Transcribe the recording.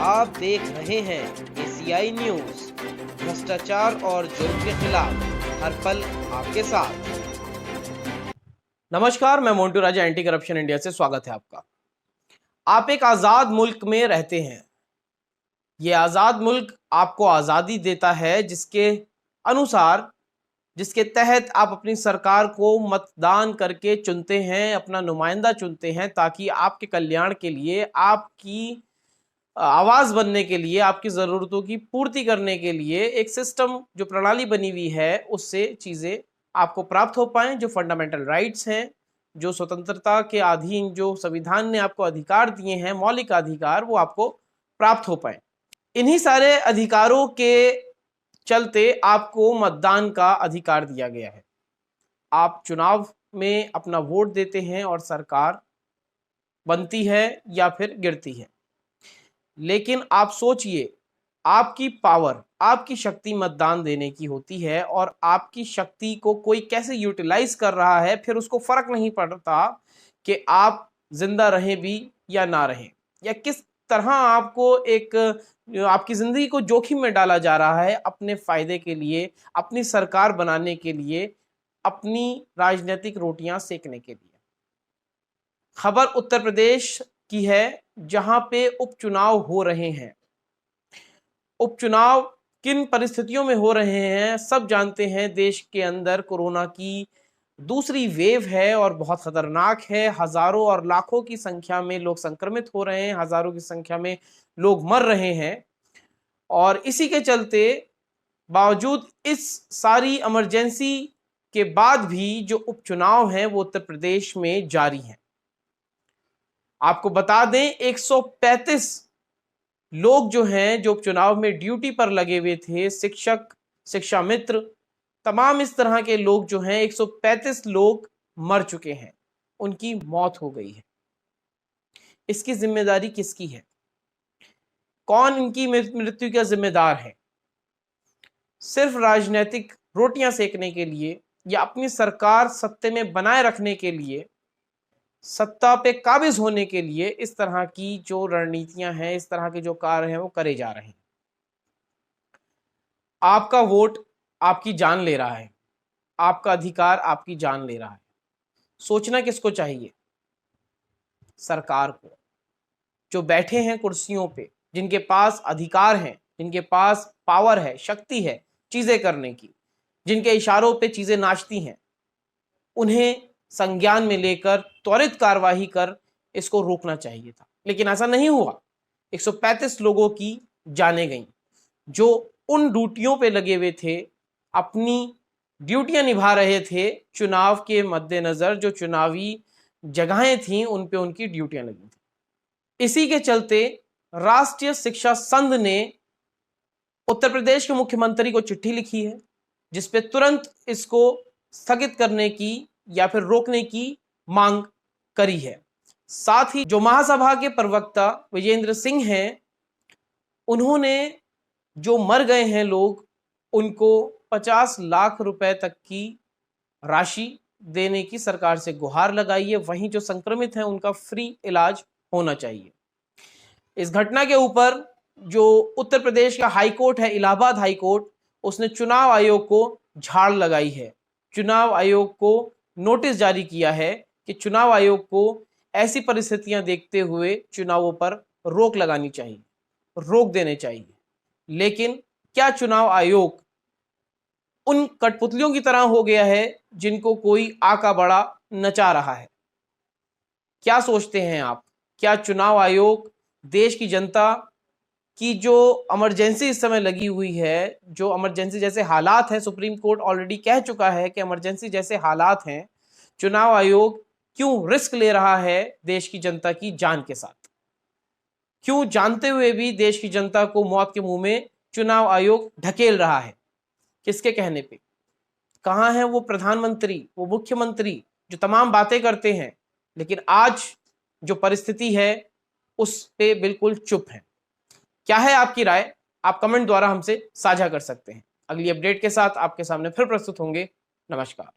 आप देख रहे हैं एशियाई न्यूज। भ्रष्टाचार और जुर्म के खिलाफ हर पल आपके साथ। नमस्कार, मैं मोन्टू राजा, एंटी करप्शन इंडिया से स्वागत है आपका। आप एक आजाद मुल्क में रहते हैं। ये आजाद मुल्क आपको आजादी देता है, जिसके अनुसार, जिसके तहत आप अपनी सरकार को मतदान करके चुनते हैं, अपना नुमाइंदा चुनते हैं, ताकि आपके कल्याण के लिए, आपकी आवाज बनने के लिए, आपकी जरूरतों की पूर्ति करने के लिए एक सिस्टम, जो प्रणाली बनी हुई है, उससे चीजें आपको प्राप्त हो पाए। जो फंडामेंटल राइट्स हैं, जो स्वतंत्रता के अधीन जो संविधान ने आपको अधिकार दिए हैं, मौलिक अधिकार, वो आपको प्राप्त हो पाए। इन्हीं सारे अधिकारों के चलते आपको मतदान का अधिकार दिया गया है। आप चुनाव में अपना वोट देते हैं और सरकार बनती है या फिर गिरती है। लेकिन आप सोचिए, आपकी पावर, आपकी शक्ति मतदान देने की होती है, और आपकी शक्ति को कोई कैसे यूटिलाइज कर रहा है, फिर उसको फर्क नहीं पड़ता कि आप जिंदा रहें भी या ना रहें, या किस तरह आपको एक आपकी जिंदगी को जोखिम में डाला जा रहा है अपने फायदे के लिए, अपनी सरकार बनाने के लिए, अपनी राजनीतिक रोटियां सेकने के लिए। खबर उत्तर प्रदेश की है, जहां पे उपचुनाव हो रहे हैं। उपचुनाव किन परिस्थितियों में हो रहे हैं सब जानते हैं। देश के अंदर कोरोना की दूसरी वेव है और बहुत खतरनाक है। हजारों और लाखों की संख्या में लोग संक्रमित हो रहे हैं, हजारों की संख्या में लोग मर रहे हैं। और इसी के चलते, बावजूद इस सारी इमरजेंसी के बाद भी जो उपचुनाव हैं वो उत्तर प्रदेश में जारी हैं। आपको बता दें, 135 लोग जो हैं, जो चुनाव में ड्यूटी पर लगे हुए थे, शिक्षक, शिक्षा मित्र, तमाम इस तरह के लोग जो हैं, 135 लोग मर चुके हैं, उनकी मौत हो गई है। इसकी जिम्मेदारी किसकी है? कौन इनकी मृत्यु का जिम्मेदार है? सिर्फ राजनीतिक रोटियां सेकने के लिए या अपनी सरकार सत्ते में बनाए रखने के लिए, सत्ता पे काबिज होने के लिए इस तरह की जो रणनीतियां हैं, इस तरह के जो कार्य हैं, वो करे जा रहे हैं। आपका वोट आपकी जान ले रहा है, आपका अधिकार आपकी जान ले रहा है। सोचना किसको चाहिए? सरकार को, जो बैठे हैं कुर्सियों पे, जिनके पास अधिकार हैं, जिनके पास पावर है, शक्ति है चीजें करने की, जिनके इशारों पे चीजें नाचती हैं, उन्हें संज्ञान में लेकर त्वरित कार्यवाही कर इसको रोकना चाहिए था। लेकिन ऐसा नहीं हुआ। 135 लोगों की जानें गईं, जो उन ड्यूटियों पे लगे हुए थे, अपनी ड्यूटियां निभा रहे थे। चुनाव के मद्देनजर जो चुनावी जगहें थीं, उन पे उनकी ड्यूटियां लगी थी। इसी के चलते राष्ट्रीय शिक्षा संघ ने उत्तर प्रदेश के मुख्यमंत्री को चिट्ठी लिखी है, जिसपे तुरंत इसको स्थगित करने की या फिर रोकने की मांग करी है। साथ ही जो महासभा के प्रवक्ता विजेंद्र सिंह हैं, उन्होंने जो मर गए हैं लोग, उनको 50 लाख रुपए तक की राशि देने की सरकार से गुहार लगाई है। वहीं जो संक्रमित हैं, उनका फ्री इलाज होना चाहिए। इस घटना के ऊपर जो उत्तर प्रदेश का हाईकोर्ट है, इलाहाबाद हाईकोर्ट, उसने चुनाव आयोग को झाड़ लगाई है। चुनाव आयोग को नोटिस जारी किया है कि चुनाव आयोग को ऐसी परिस्थितियां देखते हुए चुनावों पर रोक लगानी चाहिए, रोक देने चाहिए। लेकिन क्या चुनाव आयोग उन कठपुतलियों की तरह हो गया है जिनको कोई आका बड़ा नचा रहा है? क्या सोचते हैं आप? क्या चुनाव आयोग देश की जनता की जो इमरजेंसी इस समय लगी हुई है, जो इमरजेंसी जैसे हालात हैं, सुप्रीम कोर्ट ऑलरेडी कह चुका है कि इमरजेंसी जैसे हालात हैं, चुनाव आयोग क्यों रिस्क ले रहा है देश की जनता की जान के साथ? क्यों जानते हुए भी देश की जनता को मौत के मुंह में चुनाव आयोग ढकेल रहा है? किसके कहने पे? कहां है वो प्रधानमंत्री, वो मुख्यमंत्री जो तमाम बातें करते हैं, लेकिन आज जो परिस्थिति है उस पे बिल्कुल चुप है? क्या है आपकी राय? आप कमेंट द्वारा हमसे साझा कर सकते हैं। अगली अपडेट के साथ आपके सामने फिर प्रस्तुत होंगे। नमस्कार।